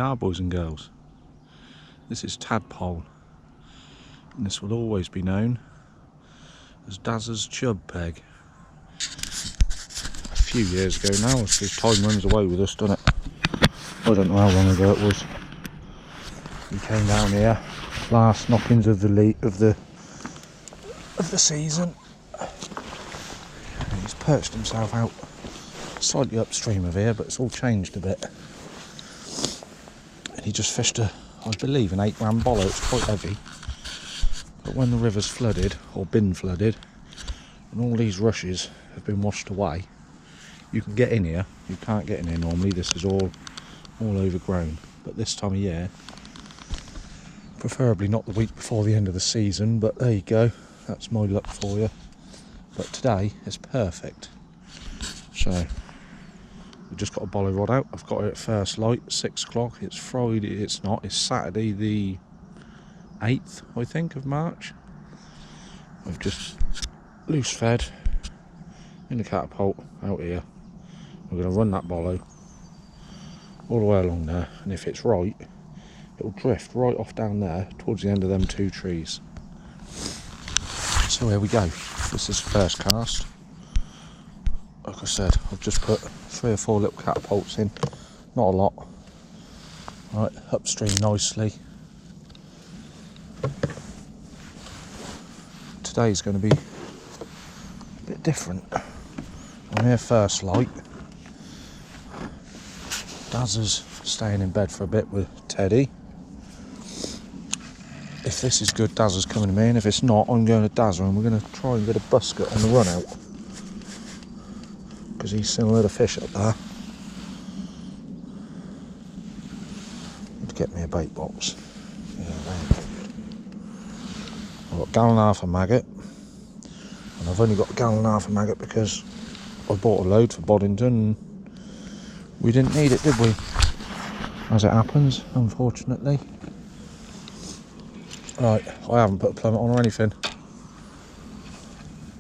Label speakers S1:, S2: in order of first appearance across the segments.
S1: are, boys and girls. This is Tadpole, and this will always be known as Dazza's Chub peg. A few years ago now, as time runs away with us, doesn't it? I don't know how long ago it was. He came down here, last knockings of the season. And he's perched himself out slightly upstream of here, but it's all changed a bit. And he just fished I believe, an 8-gram bollow. It's quite heavy. But when the river's flooded, or been flooded, and all these rushes have been washed away, you can get in here. You can't get in here normally. This is all overgrown. But this time of year, preferably not the week before the end of the season, but there you go. That's my luck for you. But today is perfect. So we've just got a bollow rod out. I've got it at first light, 6 o'clock. It's Friday. It's Saturday the 8th, I think, of March. I've just loose fed in the catapult out here. We're going to run that bollow all the way along there, and if it's right, it'll drift right off down there towards the end of them 2 trees. So here we go. This is the first cast. Like I said, I've just put 3 or 4 little catapults in, not a lot. Right, upstream nicely. Today's going to be a bit different. I'm here first light. Dazza's staying in bed for a bit with Teddy. If this is good, Dazza's coming to me, and if it's not, I'm going to Dazza, and we're going to try and get a busket on the run out, because he's seen a lot of fish up there. Need to get me a bait box. Yeah, I've got a gallon and a half of maggot, and I've only got a gallon and a half of maggot because I bought a load for Boddington and we didn't need it, did we? As it happens, unfortunately. Right, I haven't put a plummet on or anything.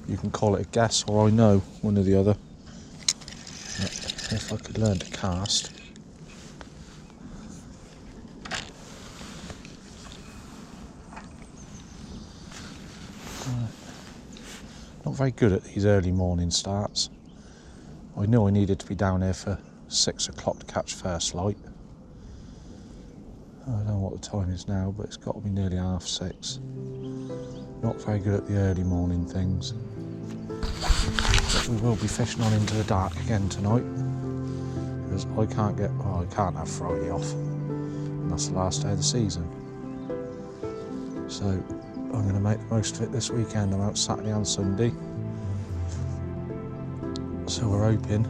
S1: You can call it a guess or I know, one or the other. If I could learn to cast. Not very good at these early morning starts. I knew I needed to be down here for 6 o'clock to catch first light. I don't know what the time is now, but it's got to be nearly 6:30. Not very good at the early morning things. But we will be fishing on into the dark again tonight, because I can't have Friday off, and that's the last day of the season. So I'm going to make the most of it this weekend. I'm out Saturday and Sunday, so we're hoping,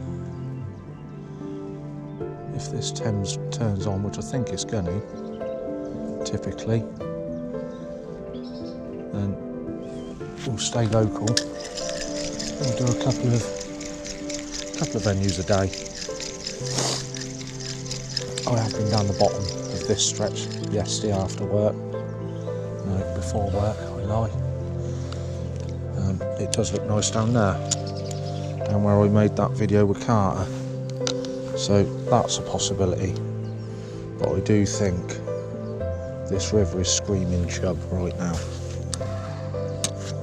S1: if this Thames turns on, which I think it's going to, typically, then we'll stay local. We'll do a couple of venues a day. I have been down the bottom of this stretch yesterday after work. No, before work, I lie. It does look nice down there, down where I made that video with Carter. So that's a possibility. But I do think this river is screaming chub right now.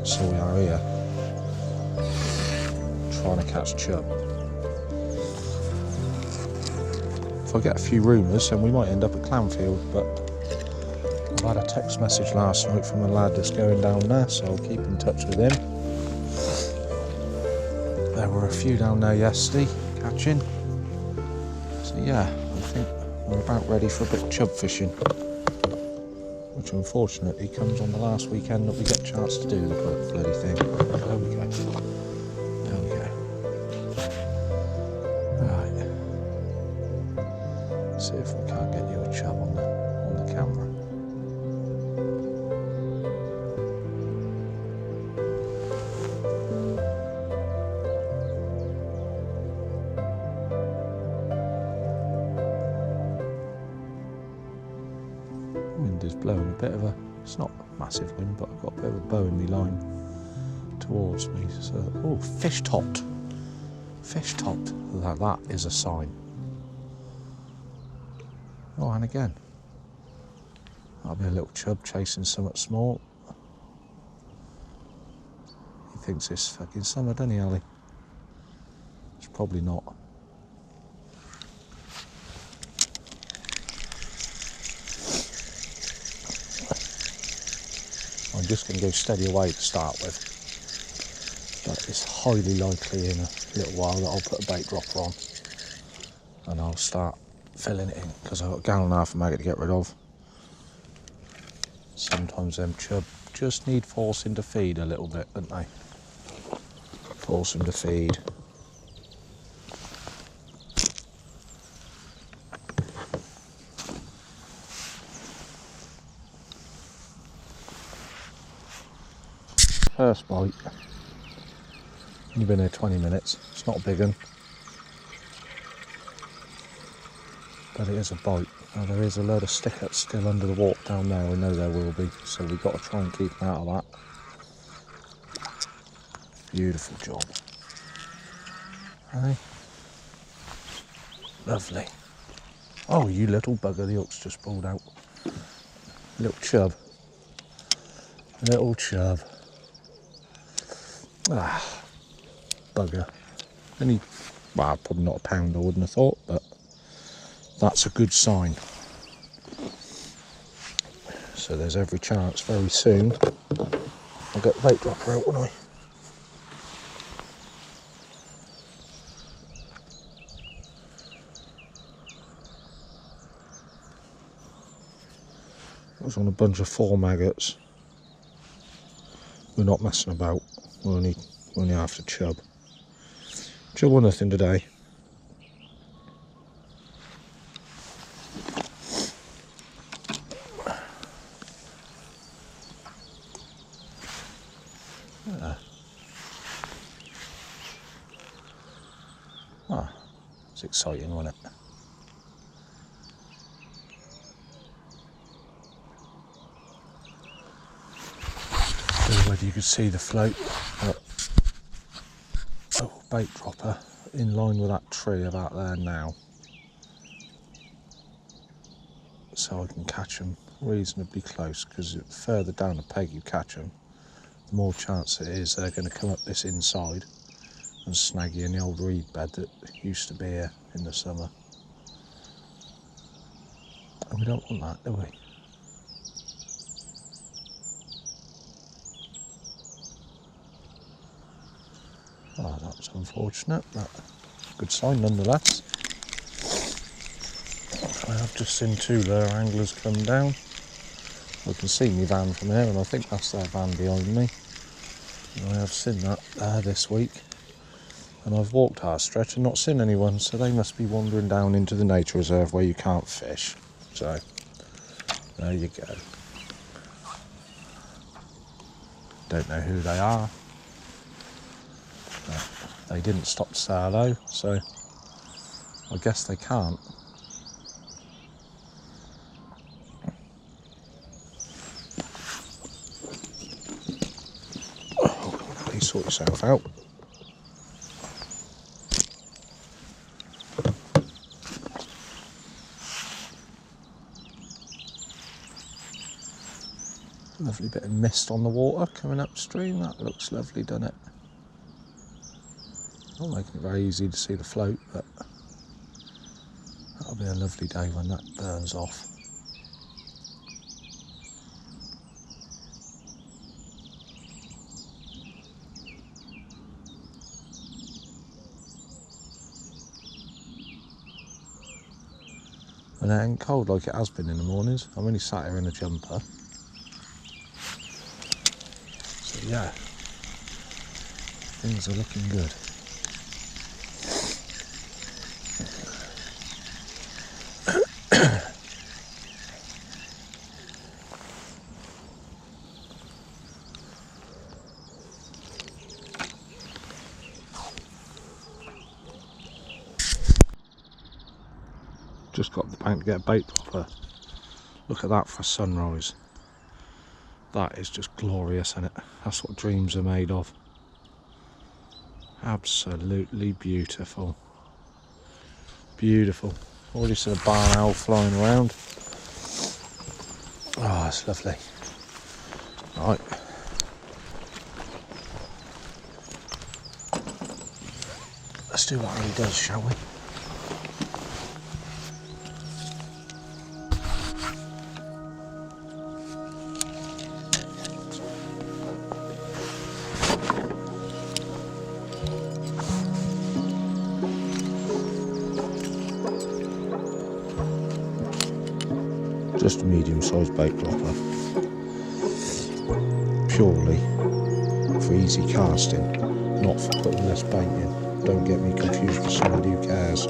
S1: So we are here, trying to catch chub. If I get a few rumours, then we might end up at Clanfields, but I've had a text message last night from a lad that's going down there, so I'll keep in touch with him. There were a few down there yesterday catching. So yeah, I think we're about ready for a bit of chub fishing, which unfortunately comes on the last weekend that we get a chance to do the bloody thing. There we go. There we go. Right. See if we can't get you a chub on the camera. Wind is blowing a bit of it's not a massive wind, but I've got a bit of a bow in my line towards me. So, oh, fish topped. Fish topped. That is a sign. Oh, and again. That'll be a little chub chasing something small. He thinks it's fucking summer, doesn't he, Ali? It's probably not. I'm just going to go steady away to start with. But it's highly likely in a little while that I'll put a bait dropper on. And I'll start filling it in, because I've got a gallon and a half of maggot to get rid of. Sometimes them chub just need forcing to feed a little bit, don't they? Force them to feed. First bite. Only been here 20 minutes. It's not a big one, but it is a bite. Now there is a load of stickers still under the water down there. We know there will be, so we've got to try and keep them out of that. Beautiful job. Hey? Lovely. Oh, you little bugger, the hook's just pulled out. Little chub. Little chub. Ah, bugger. Only, well, probably not a pound, I wouldn't have thought, but that's a good sign. So there's every chance very soon I'll get the bait dropper out, won't I? It was on a bunch of 4 maggots. We're not messing about. We're only after chub. Chub or nothing today. Ah, it's exciting, wasn't it? I don't know whether you could see the float. Oh, bait dropper in line with that tree about there now. So I can catch them reasonably close, because the further down the peg you catch them, the more chance it is they're going to come up this inside and snag you in the old reed bed that used to be here in the summer. And we don't want that, do we? Oh, that was unfortunate, but good sign nonetheless. I have just seen 2 lure anglers come down. I can see my van from here, and I think that's their van behind me. And I have seen that this week. And I've walked our stretch and not seen anyone, so they must be wandering down into the nature reserve where you can't fish. So, there you go. Don't know who they are. But they didn't stop to say hello, so I guess they can't. Oh, please sort yourself out. Lovely bit of mist on the water coming upstream. That looks lovely, doesn't it? Not making it very easy to see the float, but that'll be a lovely day when that burns off. And it ain't cold like it has been in the mornings. I'm only sat here in a jumper. So yeah, things are looking good. Just got up the bank to get a bait dropper. Look at that for sunrise. That is just glorious, isn't it? That's what dreams are made of. Absolutely beautiful. Beautiful. Already seen a barn owl flying around. Oh, that's lovely. Right. Let's do what he does, shall we? Just a medium-sized bait dropper, purely for easy casting, not for putting less bait in. Don't get me confused with somebody who cares.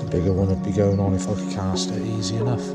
S1: The bigger one would be going on if I could cast it easy enough.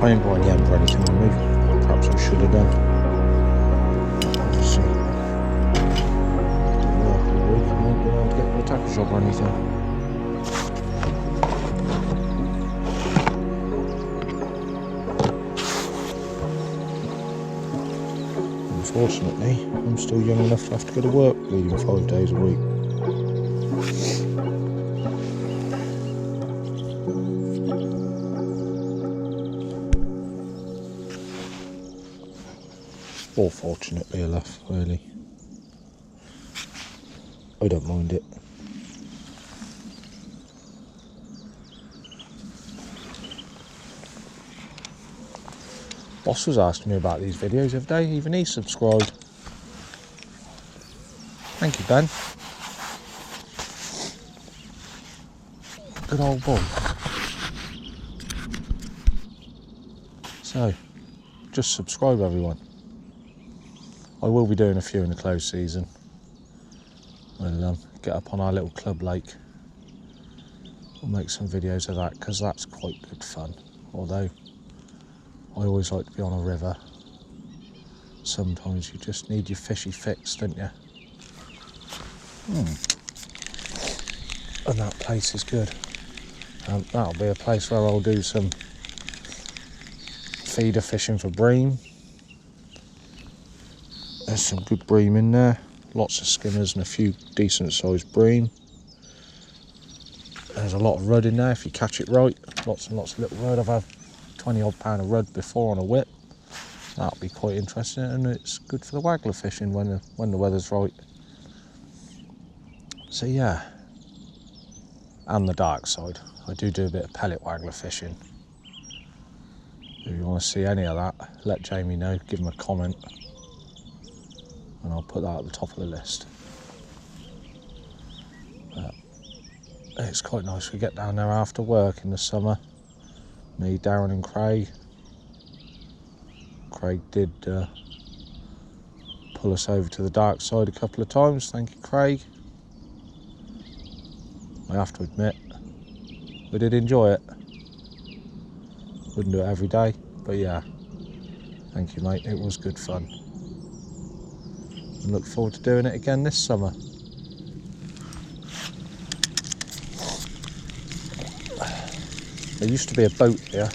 S1: I ain't got any end or anything on me. Perhaps I should have done. Let's see. I won't be able to get the tackle shop or anything. Unfortunately, I'm still young enough to have to go to work leaving 5 days a week. Or fortunately enough, really. I don't mind it. Boss was asking me about these videos the other day, even he subscribed. Thank you, Ben. Good old boy. So, just subscribe, everyone. I will be doing a few in the close season. We'll get up on our little club lake. We'll make some videos of that because that's quite good fun. Although I always like to be on a river. Sometimes you just need your fishy fix, don't you? And that place is good. That'll be a place where I'll do some feeder fishing for bream. There's some good bream in there, lots of skimmers and a few decent sized bream. There's a lot of rudd in there if you catch it right, lots and lots of little rudd. I've had 20 odd pound of rudd before on a whip. That'll be quite interesting, and it's good for the waggler fishing when the weather's right. So yeah, and the dark side, I do a bit of pellet waggler fishing. If you want to see any of that, let Jamie know, give him a comment. And I'll put that at the top of the list. It's quite nice. We get down there after work in the summer. Me, Darren and Craig. Craig did pull us over to the dark side a couple of times. Thank you, Craig. I have to admit, we did enjoy it. Wouldn't do it every day, but yeah. Thank you, mate. It was good fun. And look forward to doing it again this summer. There used to be a boat here,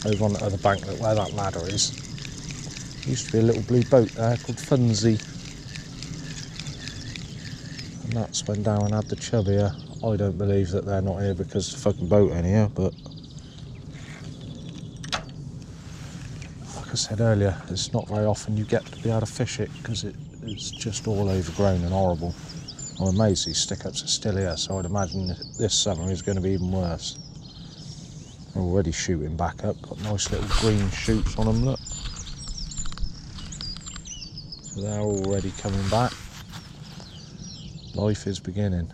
S1: over on the other bank, where that ladder is. There used to be a little blue boat there called Funzy. And that's when Darren had the Chub here. I don't believe that they're not here because the fucking boat ain't here, but like I said earlier, it's not very often you get to be able to fish it because it's just all overgrown and horrible. I'm amazed these stick-ups are still here, so I'd imagine this summer is going to be even worse. They're already shooting back up, got nice little green shoots on them, look. So they're already coming back. Life is beginning.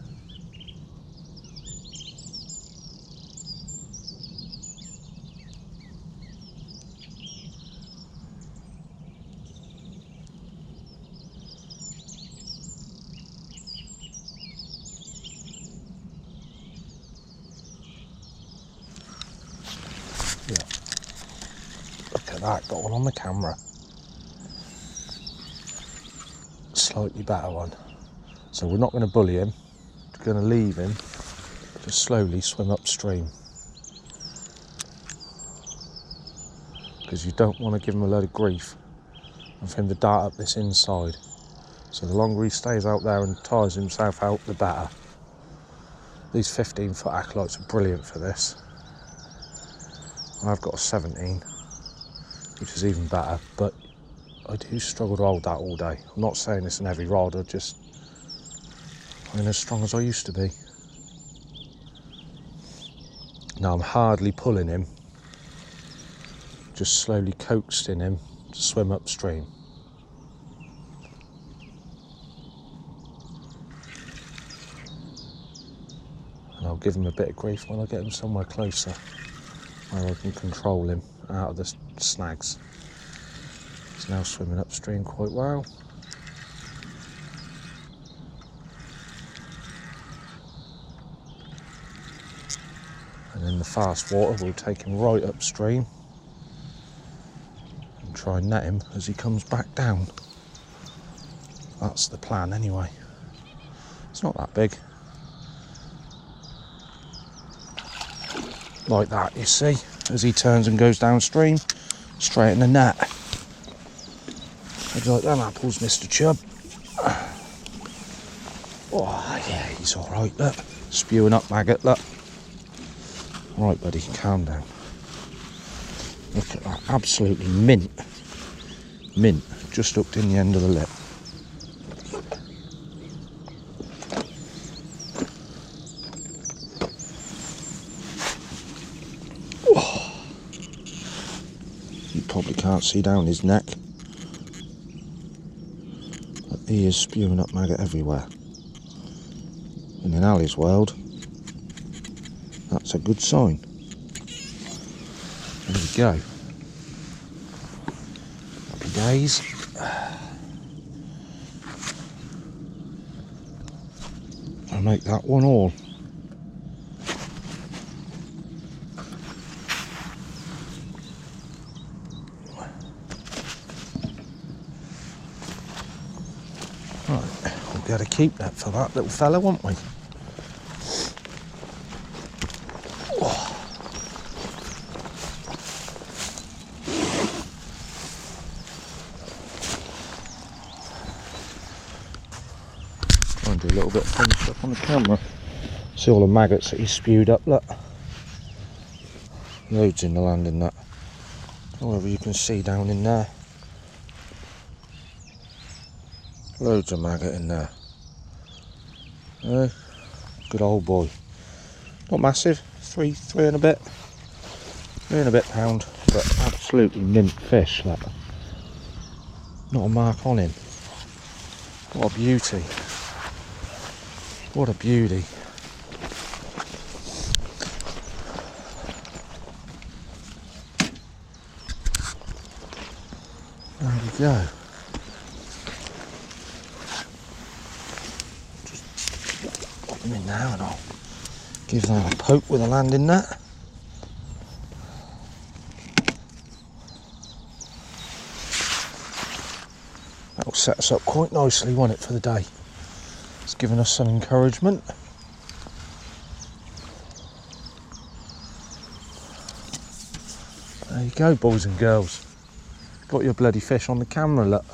S1: Yeah. Look at that, got one on the camera. Slightly better one. So we're not going to bully him, we're going to leave him to slowly swim upstream. Because you don't want to give him a load of grief and for him to dart up this inside. So the longer he stays out there and tires himself out, the better. These 15-foot acolytes are brilliant for this. I've got a 17, which is even better, but I do struggle to hold that all day. I'm not saying this in every rod, I ain't as strong as I used to be. Now I'm hardly pulling him, just slowly coaxing him to swim upstream. And I'll give him a bit of grief when I get him somewhere closer, where I can control him out of the snags. He's now swimming upstream quite well. And in the fast water, we'll take him right upstream and try and net him as he comes back down. That's the plan anyway. It's not that big. Like that, you see, as he turns and goes downstream, straight in the net. How'd you like them apples, Mr. Chub? Oh, yeah, he's all right, look. Spewing up maggot, look. All right, buddy, calm down. Look at that, absolutely mint. Mint, just hooked in the end of the lip. Oh. You probably can't see down his neck. But he is spewing up maggot everywhere. And in Ali's world, that's a good sign. There we go. Happy days. I'll make that one all. Right, we'll be able to keep that for that little fella, won't we? Do a little bit of fun stuff on the camera. See all the maggots that he spewed up, look. Loads in the landing net. However you can see down in there. Loads of maggot in there. Good old boy. Not massive, three and a bit pound, but absolutely mint fish, look. Not a mark on him. What a beauty. What a beauty. There we go. Just pop him in now and I'll give that a poke with a landing net. That'll set us up quite nicely, won't it, for the day? It's given us some encouragement. There you go, boys and girls. Got your bloody fish on the camera, look.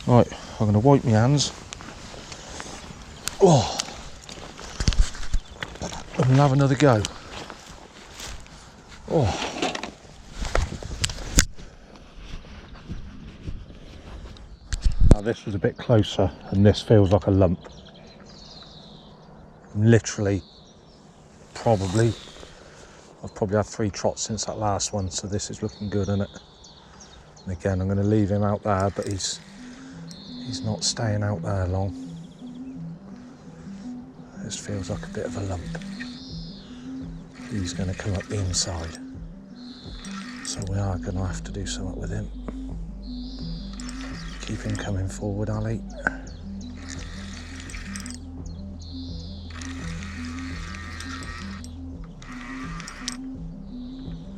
S1: Right, I'm going to wipe my hands. Oh, and we'll have another go. Oh. Now this was a bit closer, and this feels like a lump. Literally, I've probably had 3 trots since that last one, so this is looking good, isn't it? And again, I'm going to leave him out there, but he's not staying out there long. This feels like a bit of a lump. He's going to come up the inside, so we are going to have to do something with him. Keep him coming forward, Ali.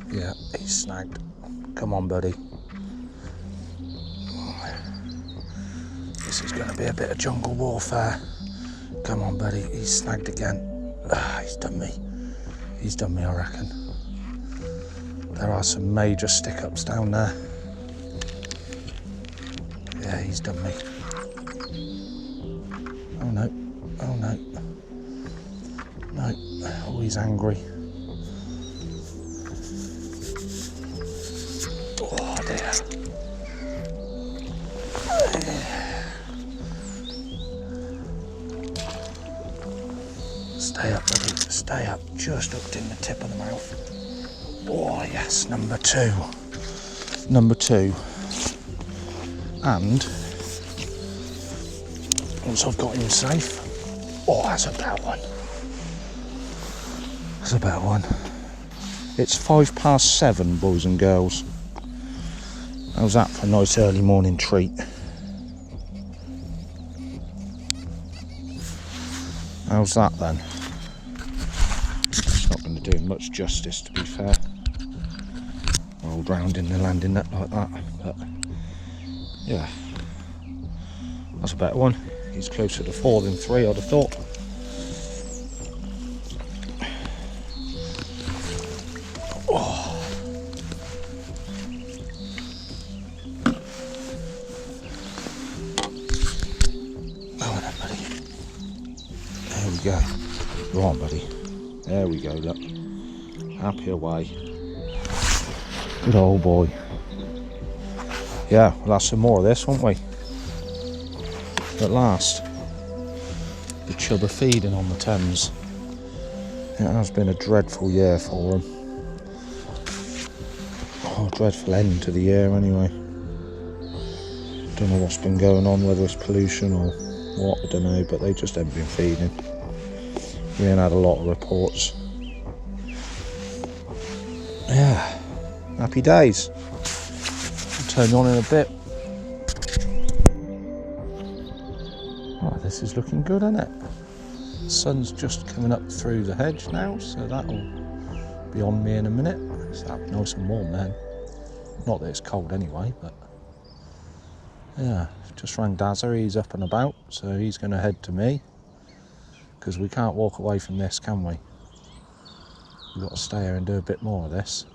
S1: Yeah, he's snagged. Come on, buddy. This is going to be a bit of jungle warfare. Come on, buddy. He's snagged again. He's done me. He's done me, I reckon. There are some major stick-ups down there. Yeah, he's done me. Oh, no. Oh, no. No. Oh, he's angry. Oh, dear. Stay up, buddy. Stay up. Just hooked in the tip of the mouth. Oh, yes. Number 2. Number 2. And once I've got him safe, oh, that's a better one. That's a better one. It's 7:05, boys and girls. How's that for a nice early morning treat? How's that then? It's not going to do him much justice, to be fair. Rolled round in the landing net like that, but yeah, that's a better one. He's closer to 4 than 3, I'd have thought. Oh. Oh, then, buddy. There we go. Go on, buddy. There we go, look. Happy away. Good old boy. Yeah, we'll have some more of this, won't we? At last. The chub are feeding on the Thames. It has been a dreadful year for them. Oh, dreadful end to the year anyway. Don't know what's been going on, whether it's pollution or what, I don't know, but they just haven't been feeding. We ain't had a lot of reports. Yeah, happy days. Turn on in a bit. Oh, this is looking good, isn't it? The sun's just coming up through the hedge now, so that'll be on me in a minute. It's nice and warm then. Not that it's cold anyway, but yeah, just rang Dazza. He's up and about, so he's going to head to me because we can't walk away from this, can we? We've got to stay here and do a bit more of this.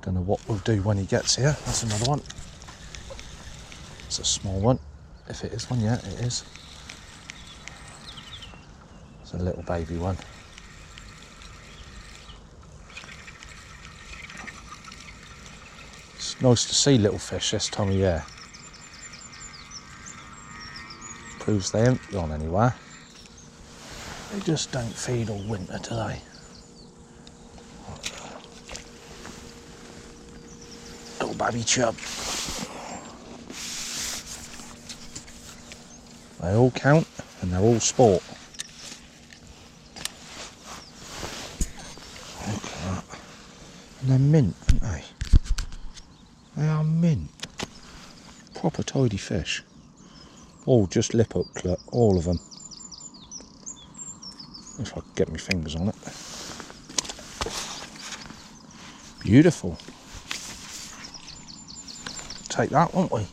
S1: Don't know what we'll do when he gets here. That's another one. It's a small one. If it is one, yeah, it is. It's a little baby one. It's nice to see little fish this time of year. Proves they ain't gone anywhere. They just don't feed all winter, do they? Little baby chub. They all count and they're all sport. Look at that. And they're mint, aren't they? They are mint. Proper tidy fish. All just lip hooked, look, all of them. If I can get my fingers on it. Beautiful. Take that, won't we?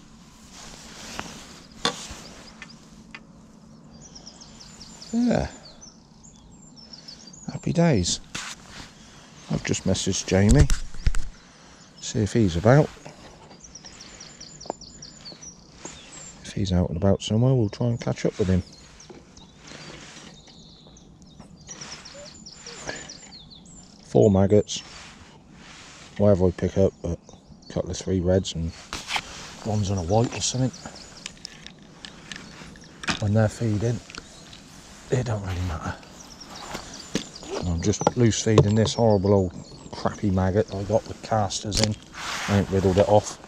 S1: Yeah. Happy days. just messaged Jamie. See if he's about. If he's out and about somewhere, we'll try and catch up with him. Four maggots. Whatever I pick up, but a couple of 3 reds and one's on a white or something. When they're feeding, it don't really matter. And I'm just loose feeding this horrible old crappy maggot I got with casters in. I ain't riddled it off.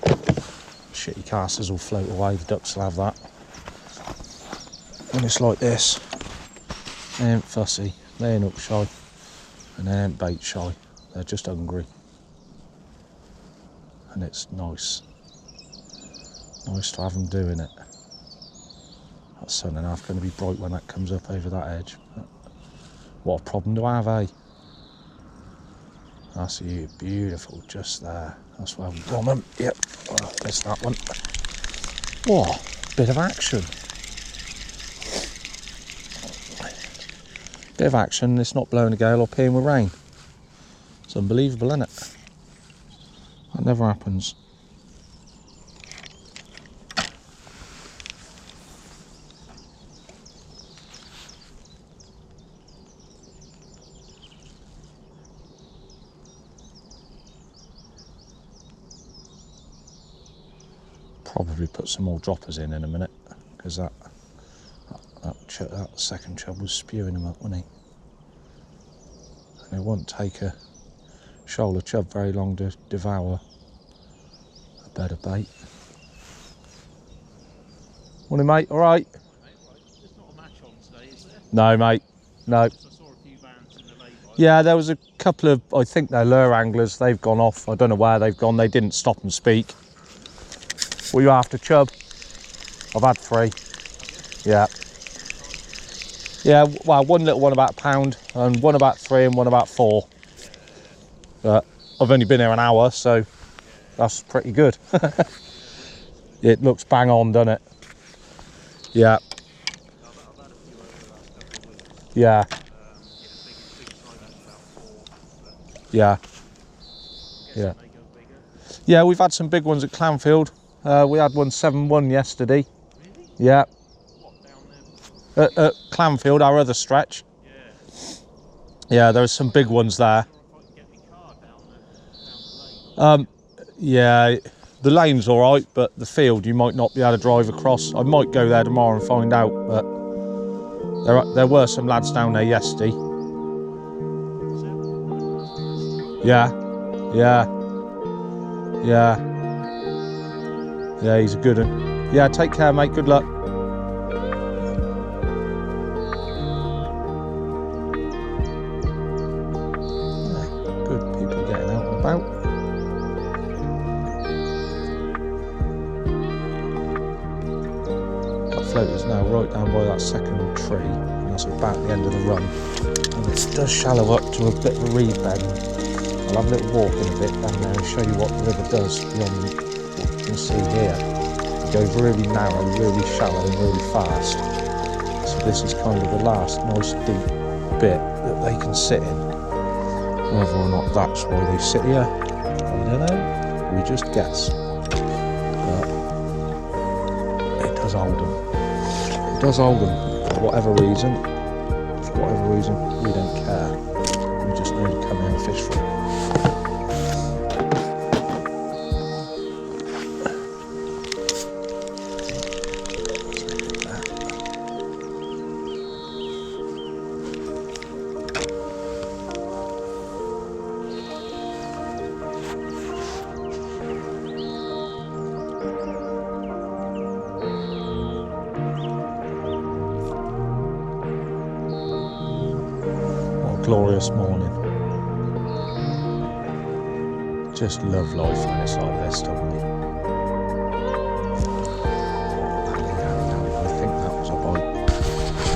S1: Shitty casters will float away, the ducks will have that. And it's like this. They ain't fussy, they ain't up shy, and they ain't bait shy. They're just hungry. And it's nice. Nice to have them doing it. That sun and a half going to be bright when that comes up over that edge. What a problem to have, eh? That's beautiful, just there. That's where we want them. Yep, oh, missed that one. What? Bit of action. Bit of action, it's not blowing a gale or peeing with rain. It's unbelievable, isn't it? That never happens. Probably put some more droppers in a minute, because that second chub was spewing them up, wasn't he? And it won't take a shoulder chub very long to devour a bed of bait. Morning, mate. All right?
S2: There's not a match on today, is there?
S1: No, mate. No.
S2: I saw a few bands in the lay-by.
S1: Yeah, there was a couple of, I think they're lure anglers. They've gone off. I don't know where they've gone. They didn't stop and speak. What are you after, Chub? I've had 3. Yeah. Yeah, well, one little one about £1, and one about 3, and one about 4. But I've only been here an hour, so that's pretty good. It looks bang on, doesn't it? Yeah.
S2: I've had a few over the last couple of weeks.
S1: Yeah.
S2: Big size is about 4.
S1: Yeah. Yeah.
S2: They go bigger.
S1: Yeah, we've had some big ones at Clanfield. We had one 7-1 yesterday.
S2: Really?
S1: Yeah.
S2: What, down there?
S1: At Clanfield, our other stretch.
S2: Yeah.
S1: Yeah, there was some big ones there.
S2: If I can get my car down the lane.
S1: Yeah, the lane's all right, but the field you might not be able to drive across. I might go there tomorrow and find out, but there were some lads down there yesterday. Yeah, yeah, yeah, yeah. He's a good one. Yeah, take care, mate. Good luck. Good people getting out and about. That floater's now right down by that second tree, and that's about the end of the run. And it does shallow up to a bit of a reed bed. I'll have a little walk in a bit down there and show you what the river does beyond what you can see here. It goes really narrow, really shallow and really fast. So this is kind of the last nice deep bit that they can sit in. Whether or not that's why they sit here, I don't know. We just guess. But it does hold them. It does hold them for whatever reason. For whatever reason, we don't care. We just know to come here and fish for it. Glorious morning. Just love life when it's like this, don't we? I think that was a bite.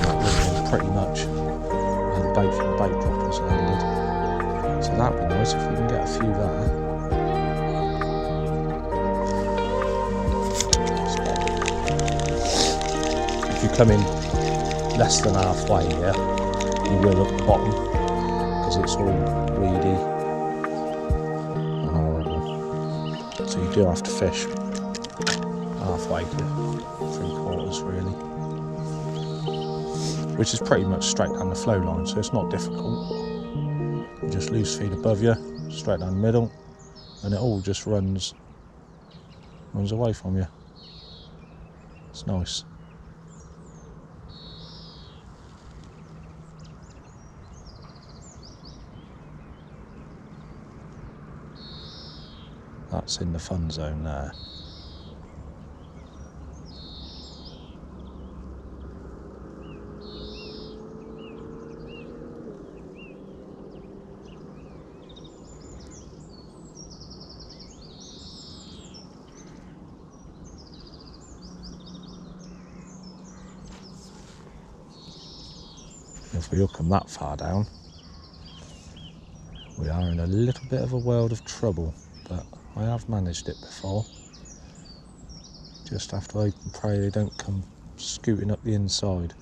S1: That would have been pretty much where the bait from the bait droppers landed. So that'd be nice if we can get a few there. If you come in less than halfway here, you will at the bottom, because it's all weedy do have to fish halfway to 3/4 really, which is pretty much straight down the flow line, so it's not difficult. You just loose feed above you, straight down the middle, and it all just runs away from you. It's nice. That's in the fun zone there. If we hook them that far down, we are in a little bit of a world of trouble, but I have managed it before. Just have to hope and pray they don't come scooting up the inside.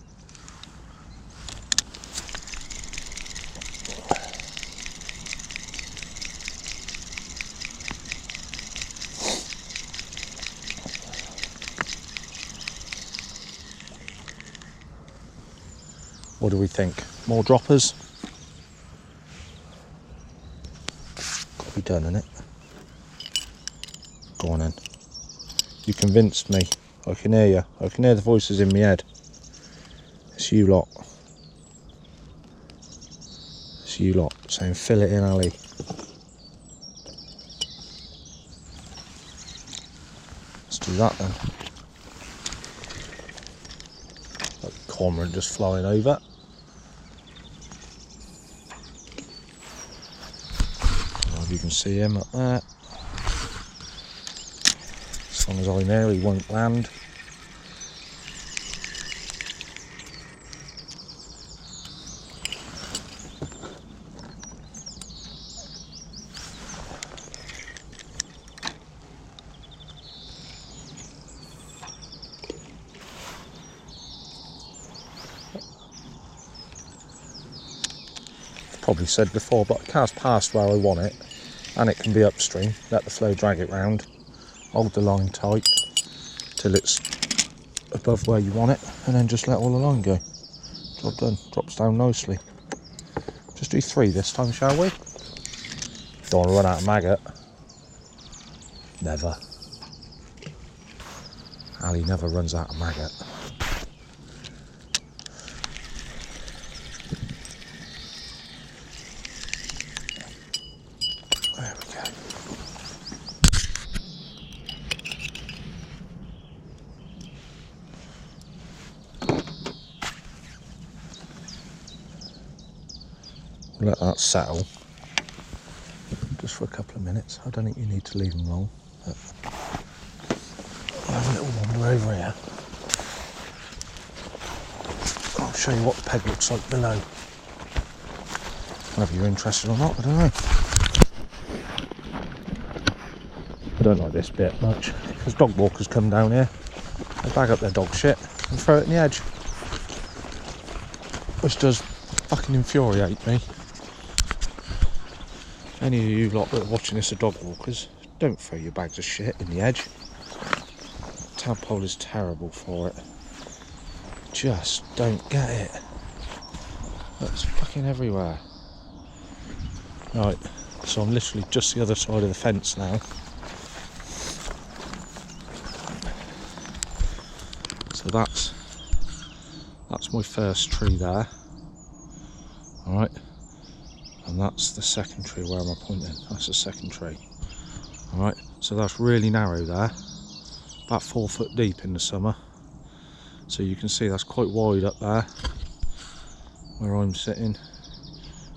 S1: What do we think? More droppers? Got to be done, innit? Go on then. You convinced me. I can hear you. I can hear the voices in my head. It's you lot. It's you lot saying fill it in, Ali. Let's do that then. Like a cormorant just flying over. You can see him up there. As long as I know he won't land. Probably said before, but I cast past where I want it, and it can be upstream. Let the flow drag it round. Hold the line tight till it's above where you want it, and then just let all the line go. Job done. Drops down nicely. Just do 3 this time, shall we? Don't want to run out of maggot. Never. Ali never runs out of maggot. There we go. Let that settle just for a couple of minutes. I don't think you need to leave them long, but I'll have a little wander over here. I'll show you what the peg looks like below. Whether you're interested or not, I don't know. I don't like this bit much because dog walkers come down here, they bag up their dog shit and throw it in the edge, which does fucking infuriate me. Any of you lot that are watching this are dog walkers, don't throw your bags of shit in the edge. Tadpole is terrible for it. Just don't get it. That's fucking everywhere. Right, so I'm literally just the other side of the fence now. So that's my first tree there. Alright. And that's the second tree. Where am I pointing? That's the second tree. Alright, so that's really narrow there. About 4 foot deep in the summer. So you can see that's quite wide up there where I'm sitting.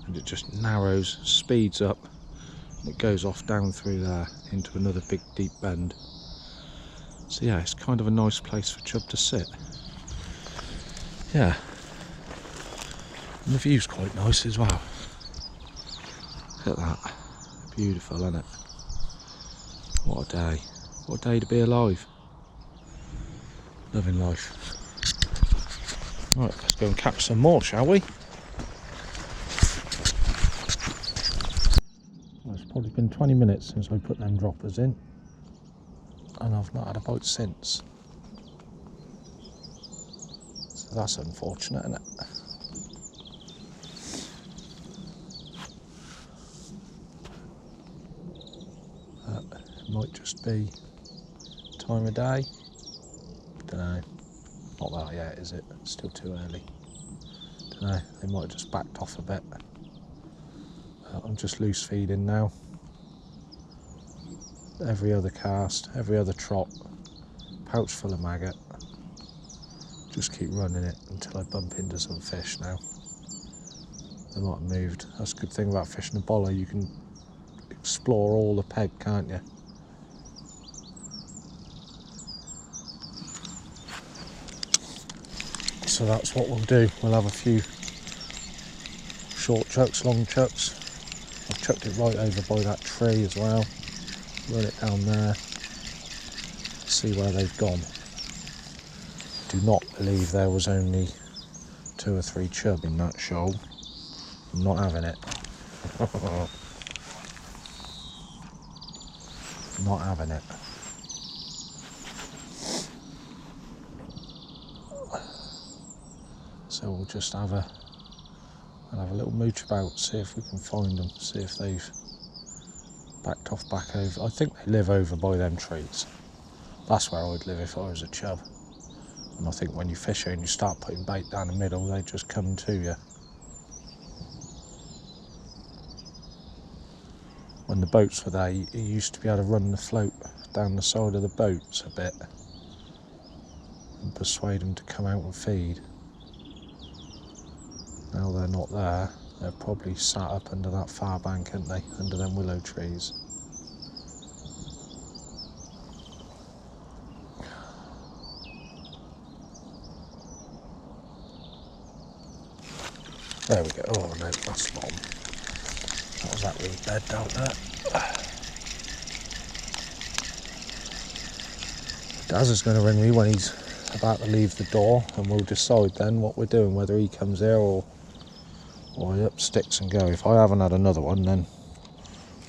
S1: And it just narrows, speeds up, and it goes off down through there into another big deep bend. So yeah, it's kind of a nice place for Chub to sit. Yeah. And the view's quite nice as well. Look at that. Beautiful, isn't it? What a day. What a day to be alive. Loving life. Right, let's go and catch some more, shall we? Well, it's probably been 20 minutes since I put them droppers in. and I've not had a bite since. So that's unfortunate, isn't it? It might just be time of day. Don't know. Not that yet, is it? It's still too early. Don't know. They might have just backed off a bit. I'm just loose feeding now. Every other cast, every other trot, pouch full of maggot. Just keep running it until I bump into some fish now. They might have moved. That's a good thing about fishing a boller. You can explore all the peg, can't you? So that's what we'll do. We'll have a few short chucks, long chucks. I've chucked it right over by that tree as well. Run it down there. See where they've gone. Do not believe there was only 2 or 3 chub in that shoal. I'm not having it. Not having it. So we'll just have a little mooch about, see if we can find them, see if they've backed off back over. I think they live over by them trees. That's where I'd live if I was a chub. And I think when you fish here and you start putting bait down the middle, they just come to you. When the boats were there, you used to be able to run the float down the side of the boats a bit and persuade them to come out and feed. Now they're not there, they're probably sat up under that far bank, aren't they? Under them willow trees. There we go. Oh no, that's long. That was that reed bed down there. Dazza's going to ring me when he's about to leave the door, and we'll decide then what we're doing, whether he comes here or I up sticks and go. If I haven't had another one, then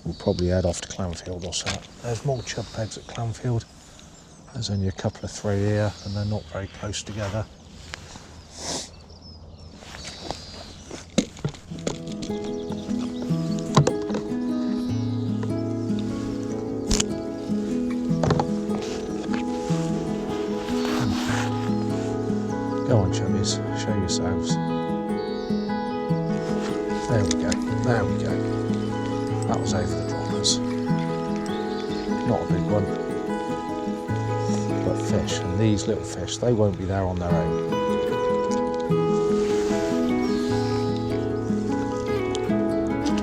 S1: we'll probably head off to Clanfield or something. There's more chub pegs at Clanfield. There's only a couple of 3 here, and they're not very close together. Go on, chubbies, show yourselves. There we go, there we go. That was over the droppers. Not a big one, but fish. And these little fish, they won't be there on their own.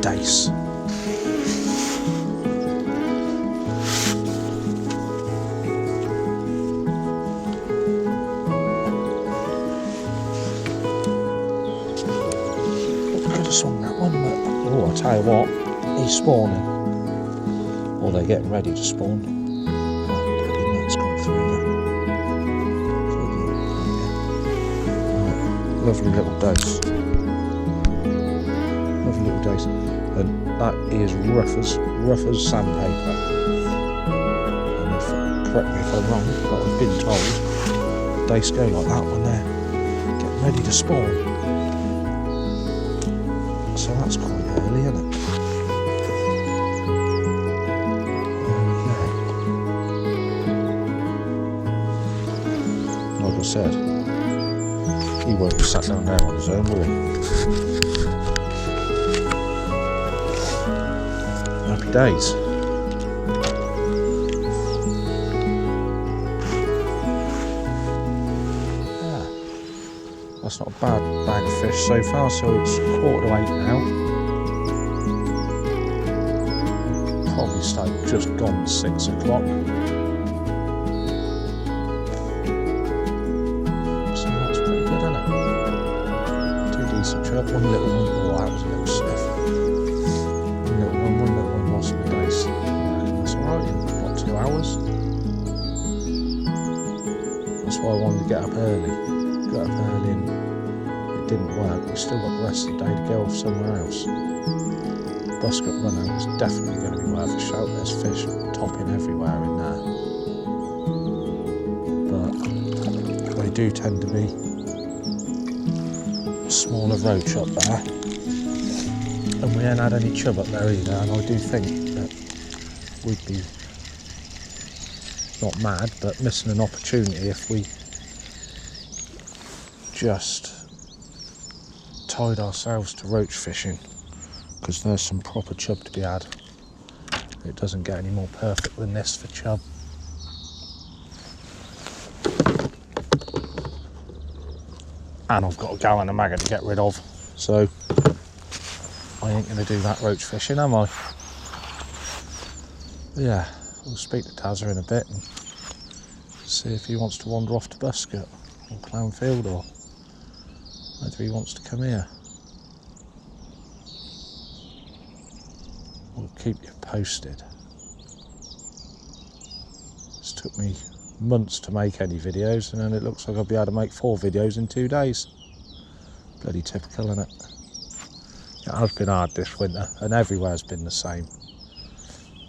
S1: Dace. Swung that one, but oh, I tell you what, he's spawning, or they're getting ready to spawn. That's gone through there. Lovely little dose. Lovely little dose, and that is rough as sandpaper. And if, correct me if I'm wrong, but I've been told dace go like that when they're getting ready to spawn. So that's quite early, isn't it? There we go. Like I said, he won't be sat down there on his own, will he? Happy days. That's not a bad bag of fish so far, so it's 7:45 now. Probably just gone 6 o'clock. So that's pretty good, isn't it? 2 decent chub, 1 little one. Oh, that was a little sniff. 1 little one lost my dace. That's alright in about 2 hours. That's why I wanted to get up early. Got up early and it didn't work. We still got the rest of the day to go off somewhere else. Busk up run out is definitely going to be worth a shout. There's fish topping everywhere in there. do tend to be smaller roach up there, and we ain't had any chub up there either, and I do think that we'd be not mad but missing an opportunity if we just tied ourselves to roach fishing, because there's some proper chub to be had. It doesn't get any more perfect than this for chub. And I've got a gallon of maggot to get rid of, so I ain't going to do that roach fishing, am I? But yeah, we'll speak to Dazza in a bit and see if he wants to wander off to Busket or Clanfield, or whether he wants to come here. We'll keep you posted. It's took me months to make any videos, and then it looks like I'll be able to make 4 videos in 2 days. Bloody typical, isn't it? It has been hard this winter, and everywhere's been the same.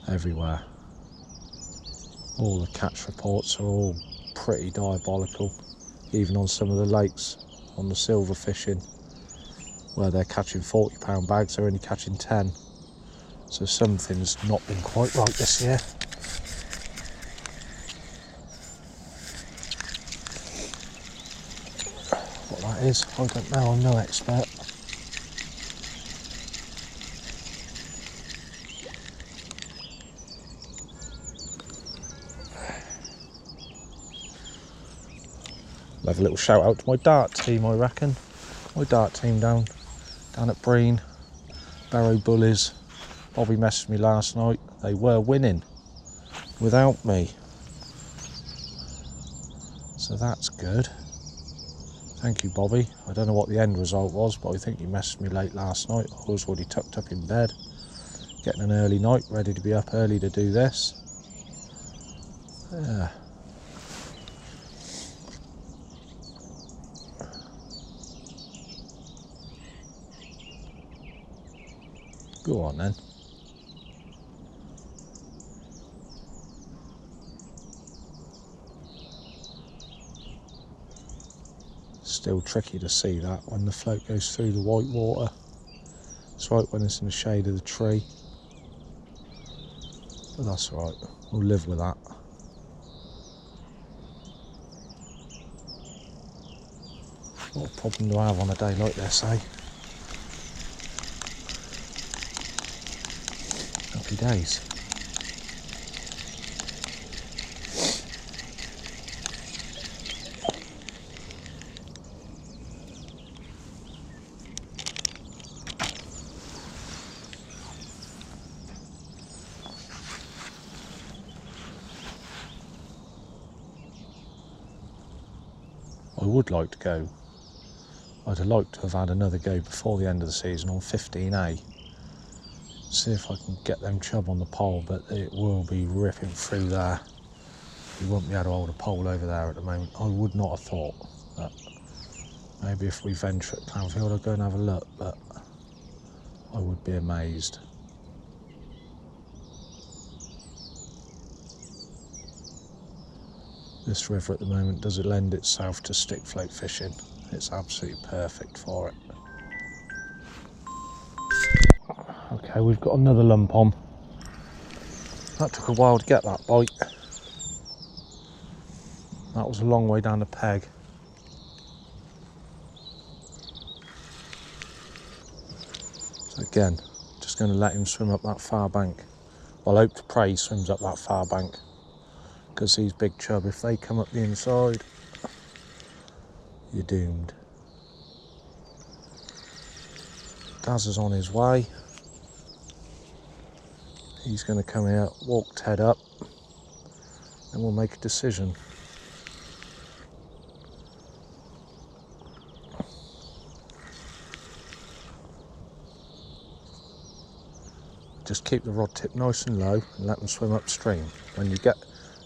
S1: Everywhere. All the catch reports are all pretty diabolical, even on some of the lakes, on the silver fishing, where they're catching 40-pound bags, they're only catching 10. So something's not been quite right this year. What that is, I don't know, I'm no expert. I'll have a little shout out to my dart team, I reckon. My dart team down at Breen, Barrow Bullies. Bobby messaged me last night. They were winning without me, so that's good. Thank you, Bobby. I don't know what the end result was, but I think you messaged me late last night. I was already tucked up in bed, getting an early night, ready to be up early to do this. Yeah. Go on then. Still tricky to see that when the float goes through the white water. It's right when it's in the shade of the tree. But that's all right, we'll live with that. What a problem to have on a day like this, eh? Happy days. I would like to go. I'd have liked to have had another go before the end of the season on 15A. See if I can get them chub on the pole, but it will be ripping through there. You won't be able to hold a pole over there at the moment. I would not have thought that. Maybe if we venture at Clanfield, I'll go and have a look, but I would be amazed. This river at the moment doesn't lend itself to stick float fishing. It's absolutely perfect for it. Okay, we've got another lump on. That took a while to get that bite. That was a long way down the peg. So again, just going to let him swim up that far bank. Well, I hope to pray he swims up that far bank, because these big chub, if they come up the inside, you're doomed. Dazza's on his way. He's going to come here, walk Ted up, and we'll make a decision. Just keep the rod tip nice and low and let them swim upstream. When you get,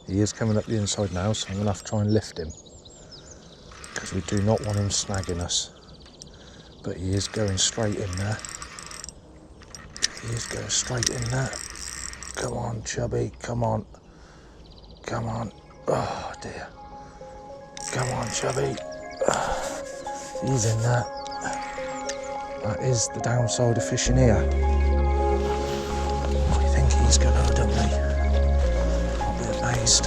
S1: he is coming up the inside now, so I'm going to have to try and lift him, because we do not want him snagging us. But he is going straight in there. He is going straight in there. Come on, Chubby, come on. Come on. Oh dear. Come on, Chubby. He's in there. That is the downside of fishing here. I think he's going to hood up me. I'll be amazed.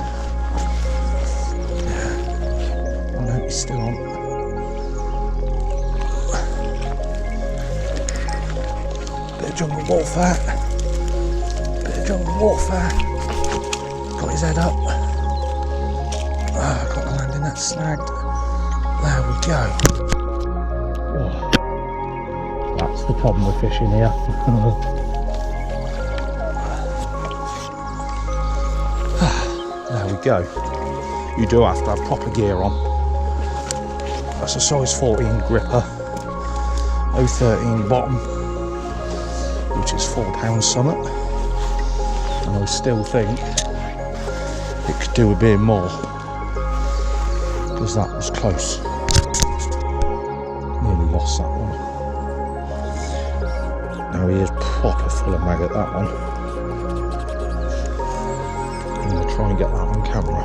S1: Yeah. Oh no, he's still on. Bit of jungle warfare. Bit of jungle warfare. Got his head up. Got the landing net snagged. There we go. Oh, that's the problem with fishing here. There we go. You do have to have proper gear on. That's a size 14 gripper, 013 bottom, which is £4 something. And I still think it could do a bit more, because that was close. Nearly lost that one. Now he is proper full of maggot, that one. I'm going to try and get that on camera.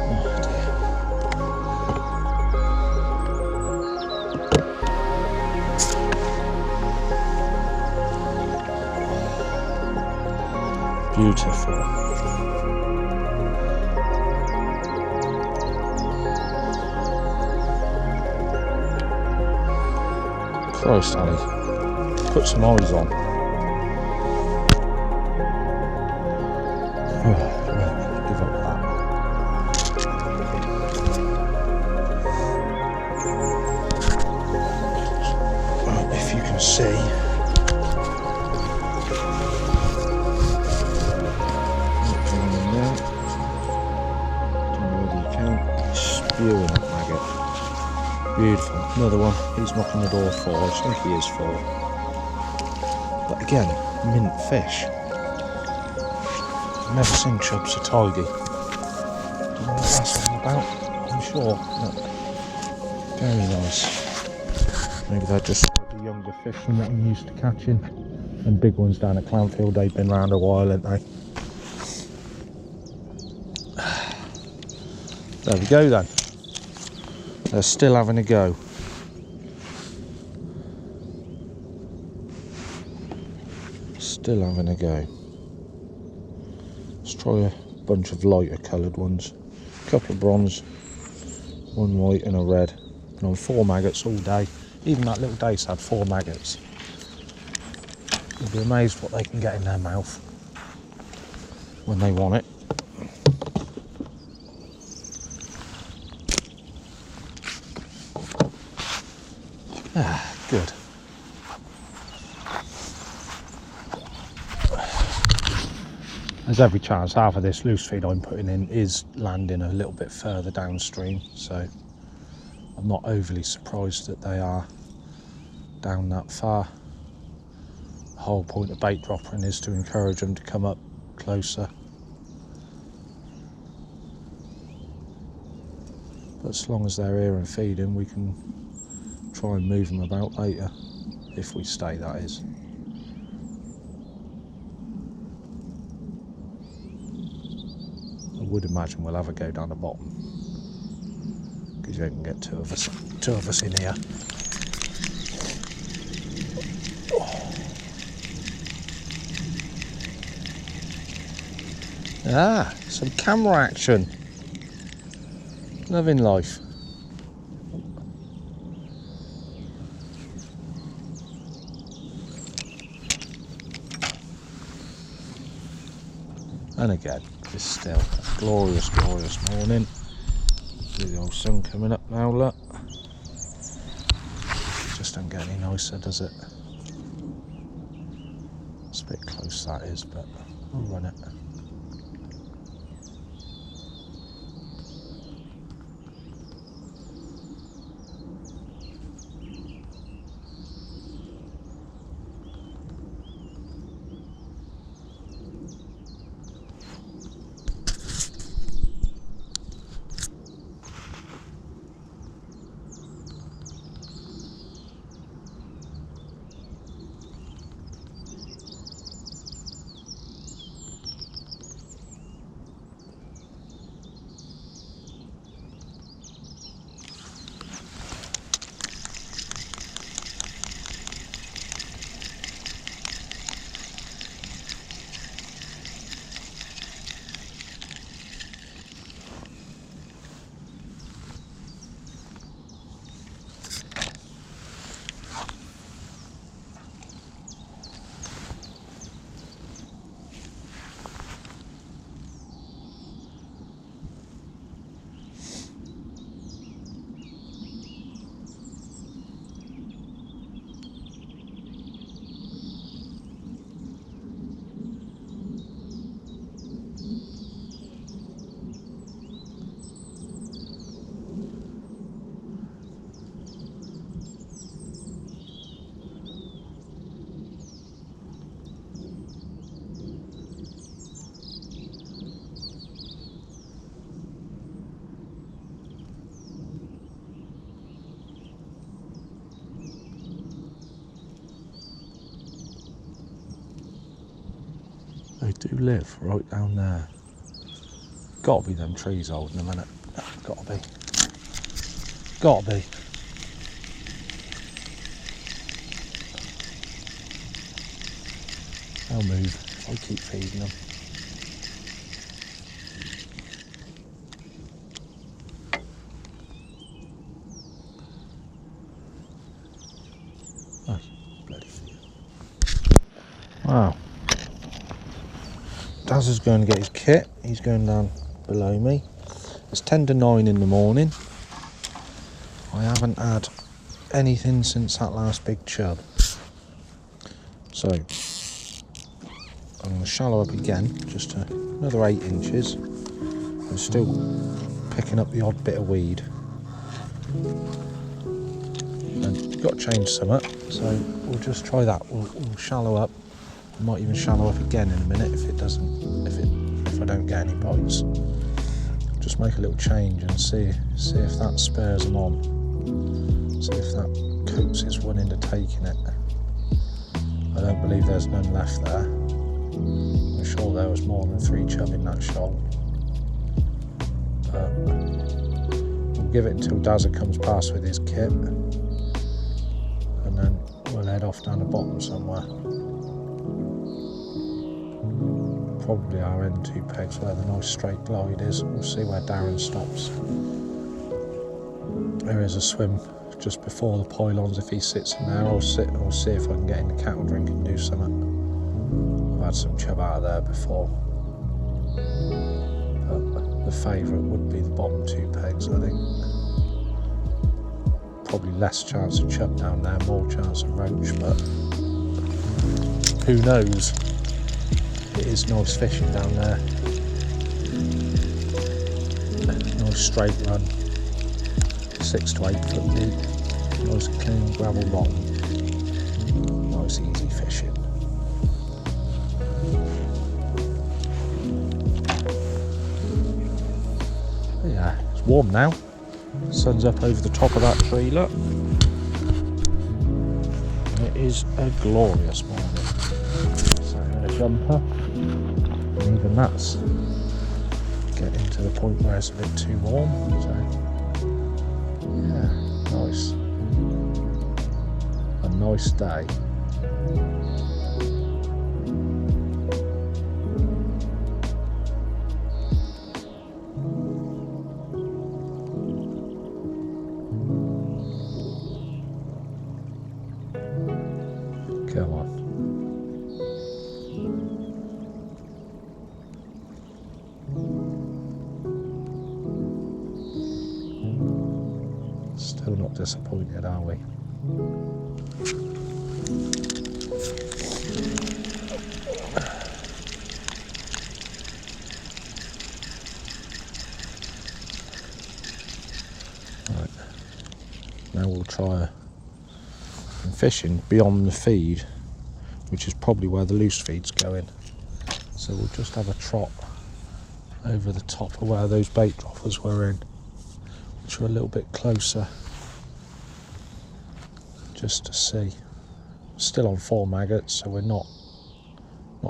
S1: Oh dear. Beautiful. Christ, Ali, put some eyes on. Oh, right, give up that. Right, if you can see, in there. Don't know whether you can. Spewing that maggot. Beautiful. Another one. He's knocking the door for. I think he is for. But again, mint fish. I've never seen chub so tidy. Don't know what that's all about. I'm sure. Look. Very nice. Maybe they're just slightly younger fish than what I'm used to catching. And big ones down at Clanfield, they've been around a while, haven't they? There we go then. They're still having a go. Still having a go. Let's try a bunch of lighter coloured ones. A couple of bronze, one white and a red. And on 4 maggots all day. Even that little dace had 4 maggots. You'll be amazed what they can get in their mouth when they want it. Ah, good. There's every chance half of this loose feed I'm putting in is landing a little bit further downstream, so I'm not overly surprised that they are down that far. The whole point of bait dropping is to encourage them to come up closer. But as long as they're here and feeding, we can try and move them about later, if we stay, that is. I would imagine we'll have a go down the bottom, because you can get two of us in here. Ah, some camera action. Loving life. And again, it's still a glorious, glorious morning. See the old sun coming up now, look. Just don't get any nicer, does it? It's a bit close, that is, but I'll run it. do live right down there. Gotta be them trees holding them, innit? Gotta be. Gotta be. They'll move if I keep feeding them. Oh, bloody. Wow. Dazza's going to get his kit. He's going down below me. It's 10 to 9 in the morning. I haven't had anything since that last big chub. So I'm going to shallow up again, just another 8 inches. I'm still picking up the odd bit of weed. And got to change some up, so we'll just try that. We'll shallow up. I might even shallow up again in a minute if I don't get any bites. Just make a little change and see if that spurs them on. See if that coaxes one into taking it. I don't believe there's none left there. I'm sure there was more than 3 chub in that shoal. But we'll give it until Dazza comes past with his kit, and then we'll head off down the bottom somewhere. Probably our end 2 pegs where the nice straight glide is. We'll see where Darren stops. There is a swim just before the pylons. If he sits in there, I'll see if I can get in the cattle drink and do something. I've had some chub out of there before. But the favourite would be the bottom 2 pegs, I think. Probably less chance of chub down there, more chance of roach, but who knows? It is nice fishing down there. Nice straight run, 6 to 8 foot deep. Nice clean gravel bottom. Nice easy fishing. But yeah, it's warm now. Sun's up over the top of that tree, look. It is a glorious morning. So I'm going to jumper. And even that's getting to the point where it's a bit too warm. So yeah, nice. A nice day. Come on. Still not disappointed, are we? Right. Now we'll try fishing beyond the feed, which is probably where the loose feed's going. So we'll just have a trot over the top of where those bait droppers were in, which are a little bit closer, just to see. Still on 4 maggots, so we're not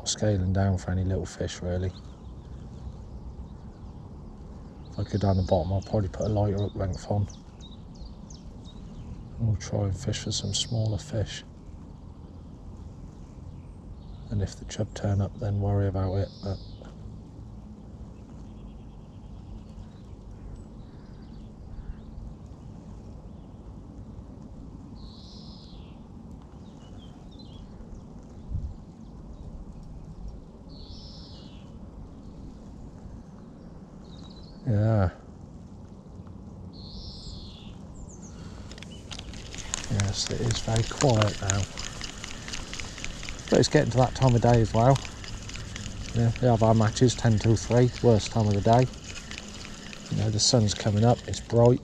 S1: scaling down for any little fish really. If I go down the bottom, I'll probably put a lighter hook length on. We'll try and fish for some smaller fish, and if the chub turn up, then worry about it. But yeah. Yes, it is very quiet now. But it's getting to that time of day as well. Yeah, we have our matches 10 till 3, worst time of the day. You know, the sun's coming up, it's bright.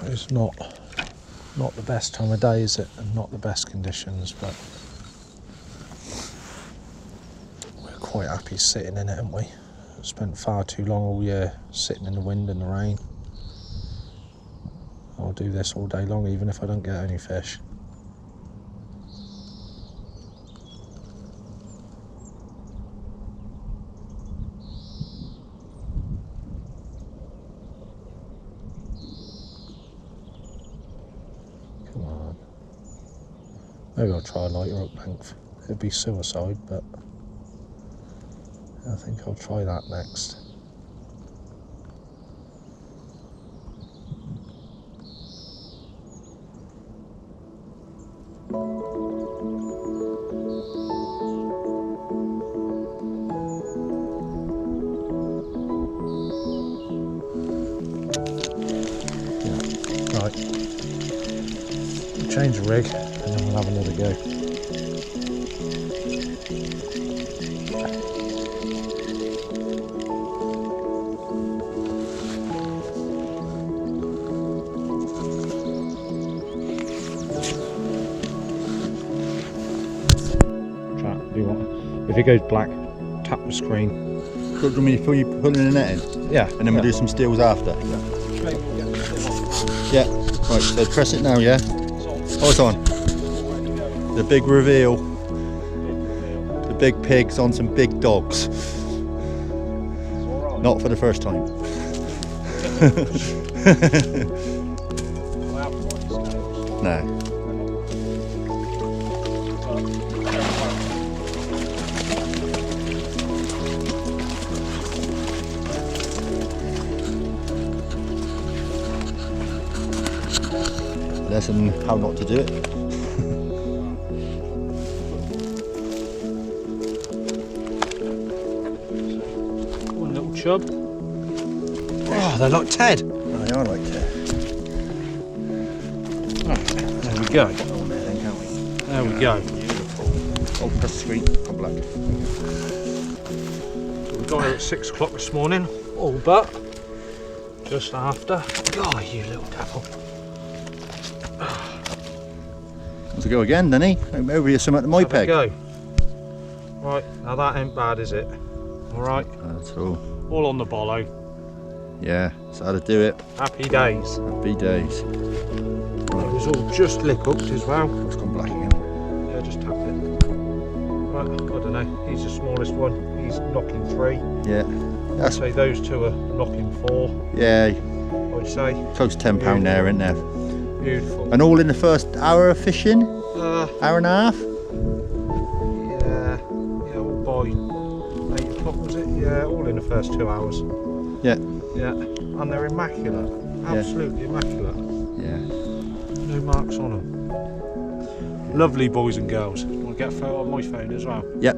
S1: It's not the best time of day, is it? And not the best conditions, but we're quite happy sitting in it, aren't we? Spent far too long all year sitting in the wind and the rain. I'll do this all day long even if I don't get any fish. Maybe I'll try a lighter up length. It'd be suicide, but I think I'll try that next. Yeah, right. We'll change the rig and then we'll have another go. Do you want? If it goes black, tap the screen.
S3: Do you want me to pull in the net in?
S1: Yeah.
S3: And then we'll do some steels after? Yeah. Right, so press it now, yeah? Oh, it's on. The big reveal. The big pigs on some big dogs. Not for the first time. No. Lesson how not to do it.
S2: One little chub.
S1: Oh, they're like Ted.
S3: They are like that.
S1: There we go.
S3: Oh, there, can't we?
S1: There we go.
S3: Beautiful. Oh, press the screen. Come black.
S1: We got here at 6 o'clock this morning, all but just after. God, you little devil.
S3: Let's go again, then he. Over here, some at the my
S1: Have a
S3: peg.
S1: go. Right, now that ain't bad, is it? Alright,
S3: That's all.
S1: all on the bollo.
S3: Yeah, that's how to do it.
S1: Happy days.
S3: Happy days.
S1: It was all just lip hooked as well.
S3: It's gone black again.
S1: Yeah, just tap it. Right, I don't know. He's the smallest one. He's knocking 3.
S3: Yeah.
S1: I'd
S3: That's,
S1: say those two are knocking 4.
S3: yeah,
S1: I'd say.
S3: close to £10 there, isn't there?
S1: Beautiful.
S3: And all in the first hour of fishing?
S1: Uh,
S3: Hour and a half?
S1: yeah, all by 8 o'clock was it? Yeah, all in the first 2 hours.
S3: Yeah.
S1: Yeah, and they're immaculate. Absolutely immaculate.
S3: Yeah.
S1: No marks on them. Lovely boys and girls. Want to get a photo on my phone as well?
S3: Yep.